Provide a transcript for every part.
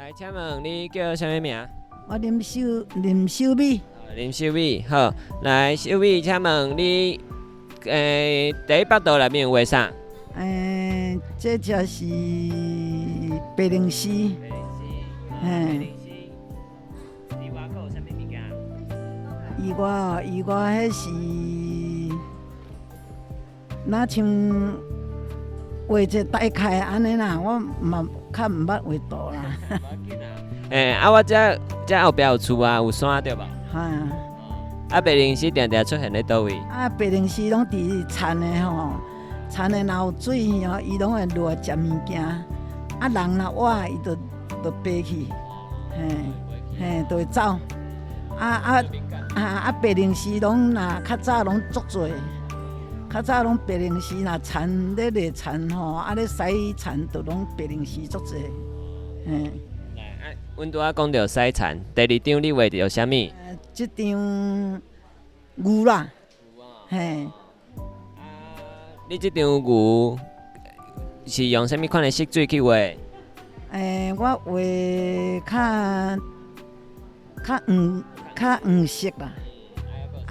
来，请问你叫什么名？我林秀美，林秀美。好，来，秀美，请问你第一巴肚内面有画啥？这就是白灵诗。伊外口有啥物物件？伊外迄是若像画一大概安尼啦，我嘛较毋捌画图啦。我这后壁有厝啊，有山对无？哈。白灵诗定定出现咧倒位？白灵诗拢伫田的吼，田的若有水吼，伊拢会落来食物件。人若活，伊就爬去，就会走。白灵诗拢若较早拢足多，较早拢白灵诗若田咧犁田吼，咧洗田就拢白灵诗足多。阮拄仔讲到洗田，第二张你画着啥物？即张牛啦，嘿。你即张牛是用啥物款的色水去画？我画较黄色啦，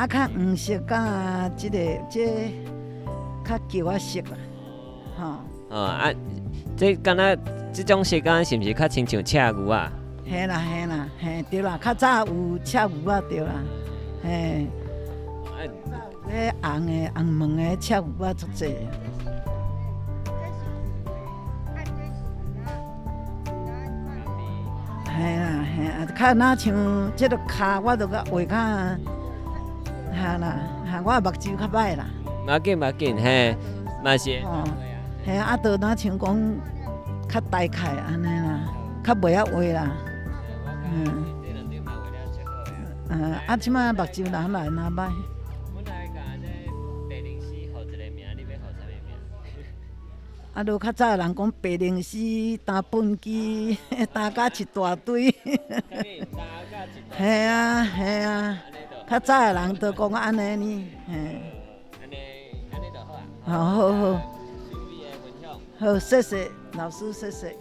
较黄色甲即较桥仔色啦，吼。这敢若即种色敢是毋是较亲像赤牛啊？嘿啦，对啦，较早有赤牛仔对啦，嘿。迄红毛的赤牛仔足济。较若像即个骹，我就画较我目睭较歹啦。无要紧，嘿，嘛是。就若像讲较大概安尼啦，较袂晓画啦。即摆目睭哪来哪歹？就较早人讲白灵诗担本机，担甲一大堆。嘿啊，较早的人都讲安尼呢，安尼就好啊。好，谢谢老师，谢谢。